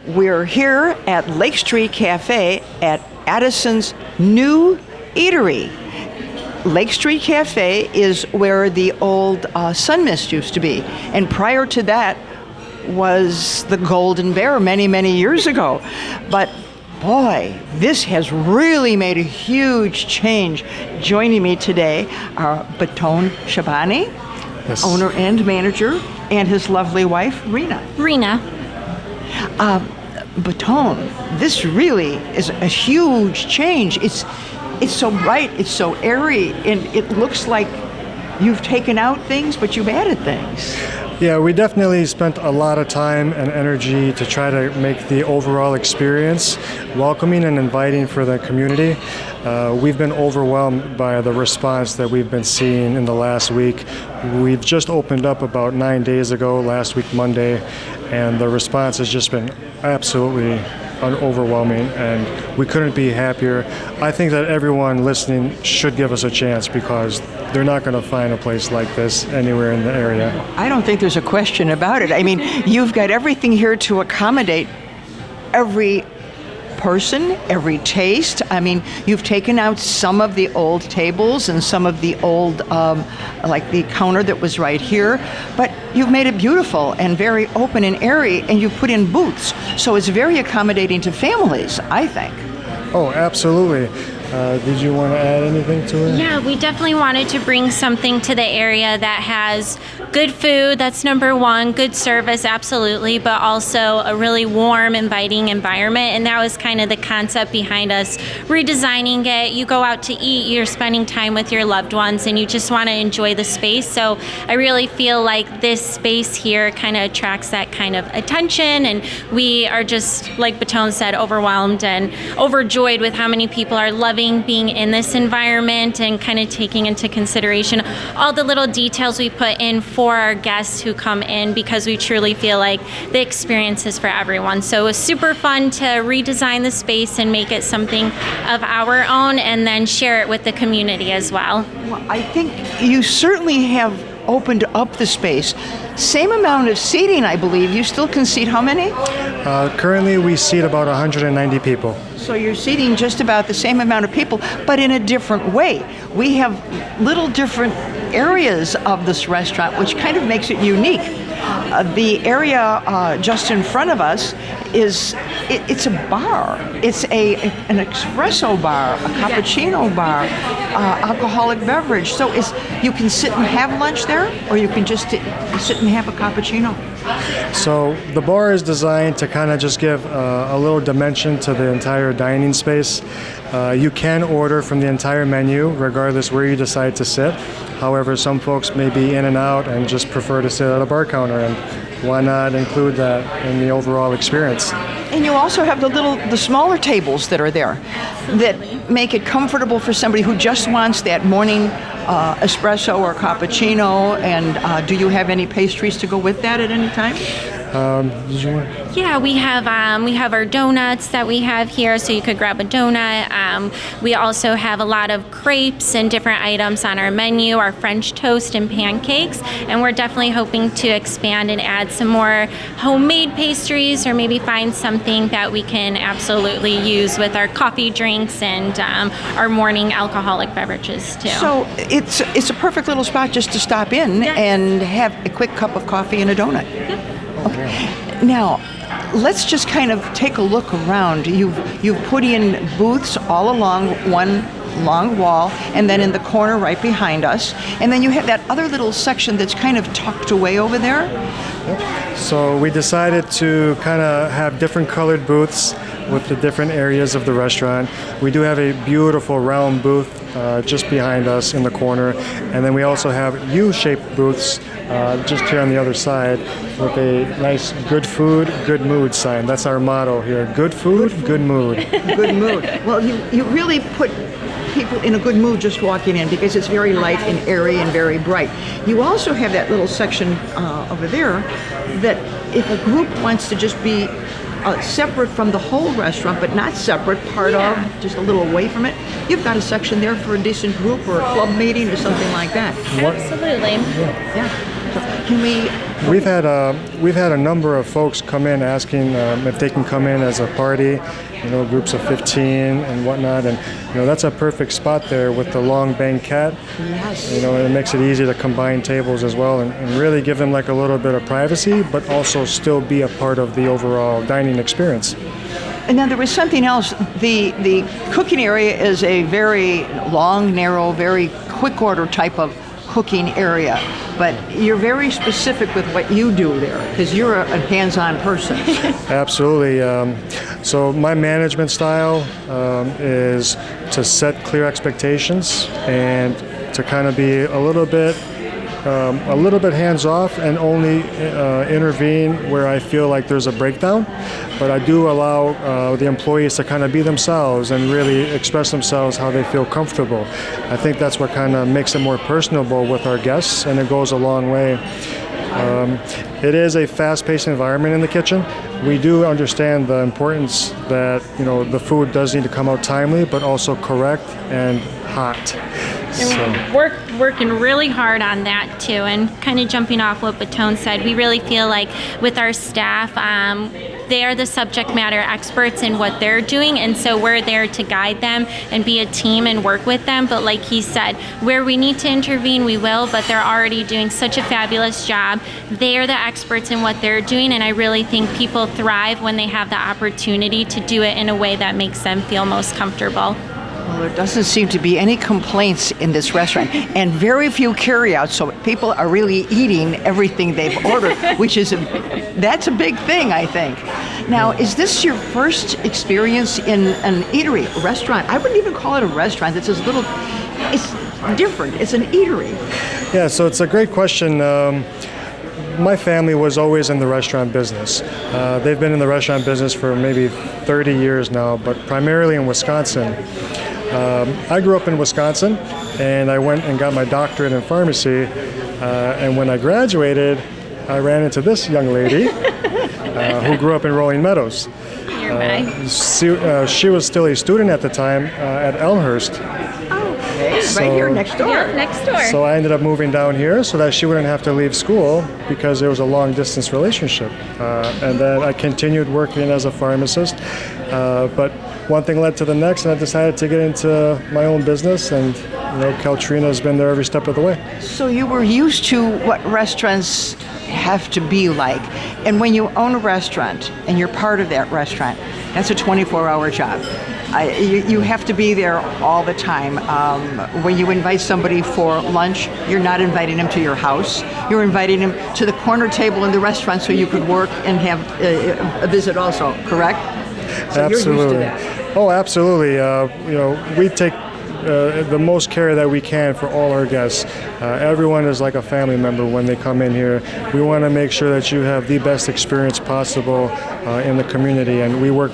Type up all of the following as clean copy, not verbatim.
We're here at Lake Street Cafe at Addison's new eatery. Lake Street Cafe is where the old Sun Mist used to be. And prior to that was the Golden Bear many, many years ago. But boy, this has really made a huge change. Joining me today are Baton Shabani, Yes. owner and manager, and his lovely wife, Rena. Baton, this really is a huge change. It's so bright, it's so airy, and it looks like you've taken out things, but you've added things. Yeah, we definitely spent a lot of time and energy to try to make the overall experience welcoming and inviting for the community. We've been overwhelmed by the response that we've been seeing in the last week. We've just opened up about 9 days ago, last week Monday, and the response has just been absolutely overwhelming, and we couldn't be happier. I think that everyone listening should give us a chance because they're not going to find a place like this anywhere in the area. I don't think there's a question about it. I mean, you've got everything here to accommodate every person, every taste. I mean, you've taken out some of the old tables and some of the old, like the counter that was right here, but you've made it beautiful and very open and airy, and you've put in booths, so it's very accommodating to families, I think. Oh, absolutely. Did you want to add anything to it? Yeah, we definitely wanted to bring something to the area that has good food, that's number one, good service, absolutely, but also a really warm, inviting environment. And that was kind of the concept behind us redesigning it. You go out to eat, you're spending time with your loved ones, and you just want to enjoy the space. So I really feel like this space here kind of attracts that kind of attention. And we are just, like Baton said, overwhelmed and overjoyed with how many people are loving being in this environment and kind of taking into consideration all the little details we put in for our guests who come in, because we truly feel like the experience is for everyone. So it was super fun to redesign the space and make it something of our own, and then share it with the community as well. Well, I think you certainly have opened up the space. Same amount of seating, I believe. You still can seat how many? Currently, we seat about 190 people. So you're seating just about the same amount of people, but in a different way. We have little different areas of this restaurant, which kind of makes it unique. The area just in front of us it's a bar. It's an espresso bar, a cappuccino bar, alcoholic beverage. So you can sit and have lunch there, or you can just sit and have a cappuccino. So the bar is designed to kind of just give a little dimension to the entire dining space. You can order from the entire menu, regardless where you decide to sit. However, some folks may be in and out and just prefer to sit at a bar counter, and why not include that in the overall experience? And you also have the smaller tables that are there that make it comfortable for somebody who just wants that morning espresso or cappuccino. And do you have any pastries to go with that at any time? Did you want? Yeah, we have our donuts that we have here, so you could grab a donut. We also have a lot of crepes and different items on our menu, our French toast and pancakes, and we're definitely hoping to expand and add some more homemade pastries, or maybe find something that we can absolutely use with our coffee drinks and our morning alcoholic beverages too. So it's a perfect little spot just to stop in and have a quick cup of coffee and a donut. Okay. Now, let's just kind of take a look around. You've put in booths all along one long wall, and then in the corner right behind us, and then you have that other little section that's kind of tucked away over there. So we decided to kind of have different colored booths with the different areas of the restaurant. We do have a beautiful round booth just behind us in the corner, and then we also have U-shaped booths just here on the other side with a nice good food, good mood sign. That's our motto here. Good food, good mood. Good mood. Well, you really put people in a good mood just walking in, because it's very light and airy and very bright. You also have that little section over there that if a group wants to just be separate from the whole restaurant, but not separate, part of, just a little away from it, you've got a section there for a decent group or a club meeting or something like that. Absolutely. Yeah. Can we? We've had a number of folks come in asking if they can come in as a party, groups of 15 and whatnot, and that's a perfect spot there with the long banquette. Yes. It makes it easy to combine tables as well, and really give them like a little bit of privacy, but also still be a part of the overall dining experience. And then there was something else. The cooking area is a very long, narrow, very quick order type of cooking area, but you're very specific with what you do there because you're a hands-on person. Absolutely. So my management style is to set clear expectations and to kind of be a little bit hands-off and only intervene where I feel like there's a breakdown. But I do allow the employees to kind of be themselves and really express themselves how they feel comfortable. I think that's what kind of makes it more personable with our guests, and it goes a long way. It is a fast-paced environment in the kitchen. We do understand the importance that the food does need to come out timely, but also correct and hot. And we're working really hard on that too, and kind of jumping off what Batone said, we really feel like with our staff, they are the subject matter experts in what they're doing, and so we're there to guide them and be a team and work with them. But like he said, where we need to intervene, we will, but they're already doing such a fabulous job. They are the experts in what they're doing, and I really think people thrive when they have the opportunity to do it in a way that makes them feel most comfortable. Well, there doesn't seem to be any complaints in this restaurant, and very few carry-outs, so people are really eating everything they've ordered, that's a big thing, I think. Now, is this your first experience in an eatery, a restaurant? I wouldn't even call it a restaurant. It's different. It's an eatery. Yeah, so it's a great question. My family was always in the restaurant business. They've been in the restaurant business for maybe 30 years now, but primarily in Wisconsin. I grew up in Wisconsin, and I went and got my doctorate in pharmacy. And when I graduated, I ran into this young lady who grew up in Rolling Meadows. She was still a student at the time at Elmhurst. Right here next door. Yeah, next door. So I ended up moving down here so that she wouldn't have to leave school because it was a long-distance relationship. And then I continued working as a pharmacist. But one thing led to the next, and I decided to get into my own business. And Caltrina has been there every step of the way. So you were used to what restaurants have to be like. And when you own a restaurant and you're part of that restaurant, that's a 24-hour job. You have to be there all the time. When you invite somebody for lunch, you're not inviting them to your house. You're inviting them to the corner table in the restaurant so you could work and have a visit also, correct? So Absolutely. You're used to that. Oh, absolutely. We take the most care that we can for all our guests. Everyone is like a family member when they come in here. We want to make sure that you have the best experience possible in the community, and we work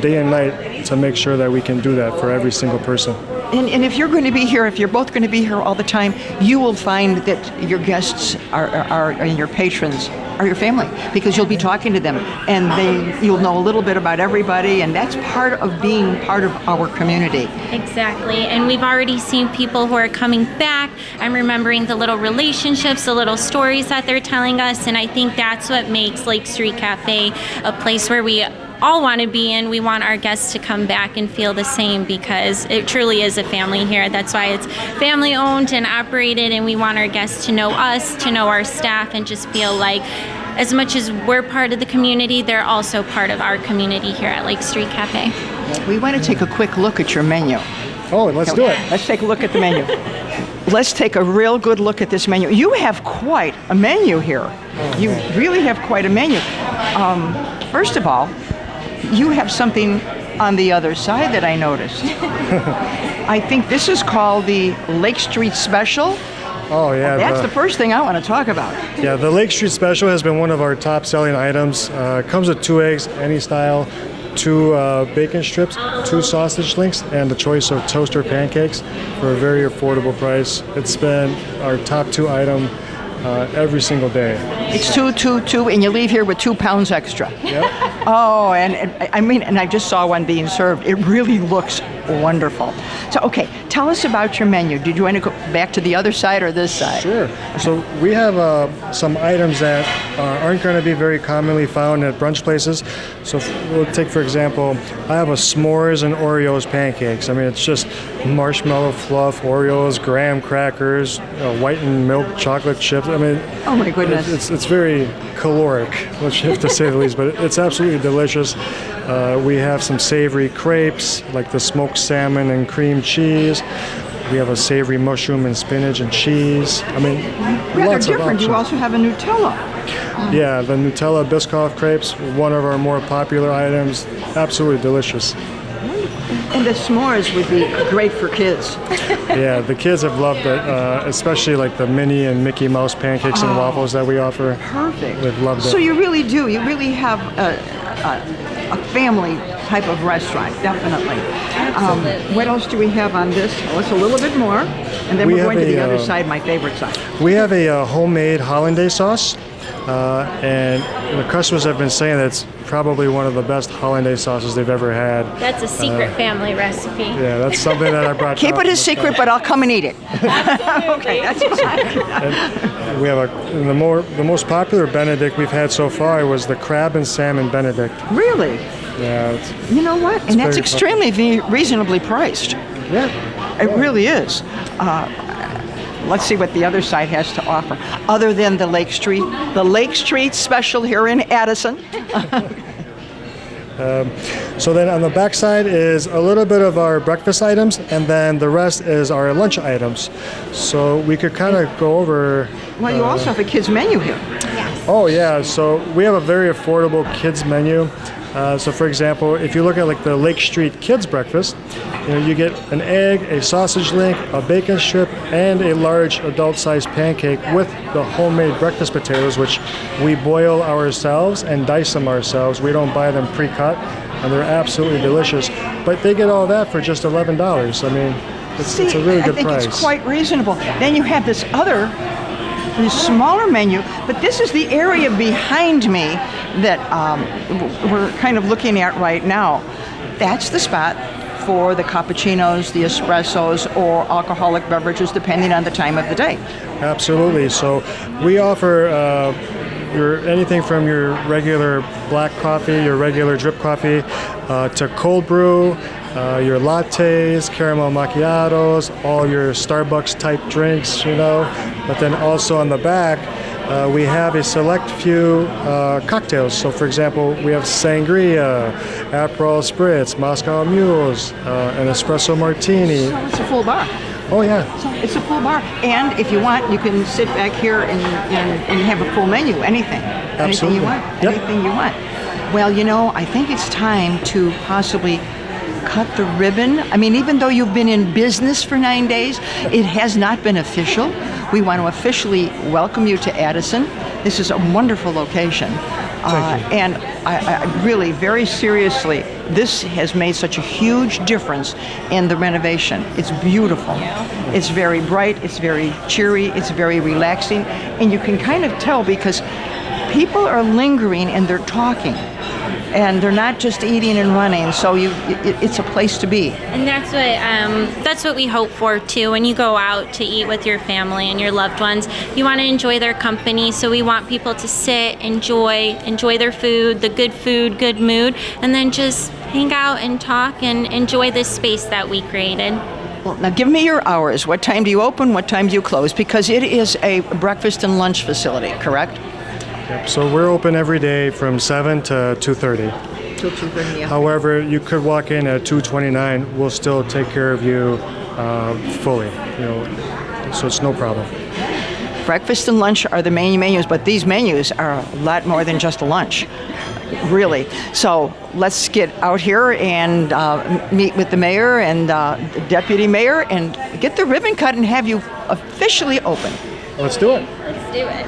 day and night to make sure that we can do that for every single person. And if you're going to be here, if you're both going to be here all the time, you will find that your guests and your patrons are your family, because you'll be talking to them and you'll know a little bit about everybody, and that's part of being part of our community. Exactly, and we've already seen people who are coming back. I'm remembering the little relationships, the little stories that they're telling us, and I think that's what makes Lake Street Cafe a place where we all want to be in. We want our guests to come back and feel the same, because it truly is a family here. That's why it's family owned and operated, and we want our guests to know us, to know our staff, and just feel like as much as we're part of the community, they're also part of our community here at Lake Street Cafe. We want to take a quick look at your menu. Oh, let's do it. Let's take a look at the menu. Let's take a real good look at this menu. You have quite a menu here. You really have quite a menu. First of all, you have something on the other side that I noticed. I think this is called the Lake Street Special. Oh, yeah. That's the first thing I want to talk about. Yeah, the Lake Street Special has been one of our top selling items. It comes with 2 eggs, any style, 2 bacon strips, 2 sausage links, and the choice of toaster pancakes for a very affordable price. It's been our top 2 item every single day. It's 2, and you leave here with 2 pounds extra. Yep. Oh, and I just saw one being served. It really looks wonderful. So, okay, tell us about your menu. Did you want to go back to the other side or this side? Sure. So we have some items that aren't going to be very commonly found at brunch places. So we'll take, for example, I have a s'mores and Oreos pancakes. I mean, it's just marshmallow fluff, Oreos, graham crackers, whitened milk chocolate chips. I mean, Oh my goodness. it's very caloric, let's have to say the least, but it's absolutely delicious. We have some savory crepes, like the smoked salmon and cream cheese. We have a savory mushroom and spinach and cheese. I mean, Rather lots of different. options. You also have a Nutella. Yeah, the Nutella Biscoff crepes, one of our more popular items. Absolutely delicious. And the s'mores would be great for kids. Yeah, the kids have loved it, especially like the Minnie and Mickey Mouse pancakes and waffles that we offer. Perfect. They've loved it. So you really do. You really have a family type of restaurant, definitely. What else do we have on this? Well, it's a little bit more. And then We we're going to have the a, other side, my favorite side. We have a homemade hollandaise sauce, and the customers have been saying that it's probably one of the best hollandaise sauces they've ever had. That's a secret family recipe. Yeah, that's something that I brought. Keep down it a from the secret, but I'll come and eat it. Okay, that's fine. We have the most popular Benedict we've had so far was the crab and salmon Benedict. Really? Yeah, You know what? And that's very extremely reasonably priced. yeah. It really is. Let's see what the other side has to offer, other than the Lake Street special here in Addison. So then on the back side is a little bit of our breakfast items, and then the rest is our lunch items. So we could kind of go over. Well, you also have a kids menu here. Oh yeah, so we have a very affordable kids menu. So for example, if you look at like the Lake Street Kids Breakfast, you get an egg, a sausage link, a bacon strip, and a large adult-sized pancake with the homemade breakfast potatoes, which we boil ourselves and dice them ourselves. We don't buy them pre-cut, and they're absolutely delicious. But they get all that for just $11. I mean, it's a really good I think price. it's quite reasonable. Then you have this smaller menu, but this is the area behind me that we're kind of looking at right now. That's the spot for the cappuccinos, the espressos, or alcoholic beverages, depending on the time of the day. Absolutely. So we offer anything from your regular black coffee, your regular drip coffee, to cold brew, your lattes, caramel macchiatos, all your Starbucks type drinks, But then also on the back, we have a select few cocktails. So for example, we have sangria, Aperol Spritz, Moscow Mules, an espresso martini. So it's a full bar. Oh yeah. So it's a full bar. And if you want, you can sit back here and have a full menu, anything. Anything Absolutely. you want. Yep. Anything you want. Well, I think it's time to possibly cut the ribbon. I mean, even though you've been in business for 9 days, it has not been official. We want to officially welcome you to Addison. This is a wonderful location. Thank you. And I really, very seriously, this has made such a huge difference in the renovation. It's beautiful. It's very bright, it's very cheery, it's very relaxing. And you can kind of tell because people are lingering and they're talking. And they're not just eating and running, so it's a place to be. And that's what we hope for too. When you go out to eat with your family and your loved ones, you want to enjoy their company. So we want people to sit, enjoy their food, the good good mood, and then just hang out and talk and enjoy this space that we created. Well, now give me your hours. What time do you open? What time do you close? Because it is a breakfast and lunch facility, correct? Yep. So we're open every day from 7 to 2:30. Till 2:30. Yeah. However, you could walk in at 2:29. We'll still take care of you fully. So it's no problem. Breakfast and lunch are the main menus, but these menus are a lot more than just a lunch, really. So let's get out here and meet with the mayor and the deputy mayor and get the ribbon cut and have you officially open. Let's do it. Let's do it.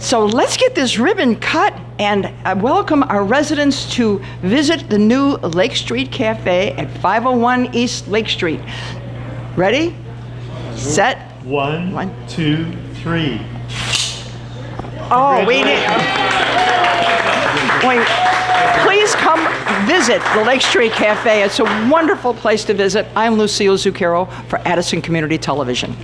So let's get this ribbon cut and welcome our residents to visit the new Lake Street Cafe at 501 East Lake Street. Ready? Set. One, 2, 3. Oh, we need. Wait, please come visit the Lake Street Cafe. It's a wonderful place to visit. I'm Lucille Zucchero for Addison Community Television.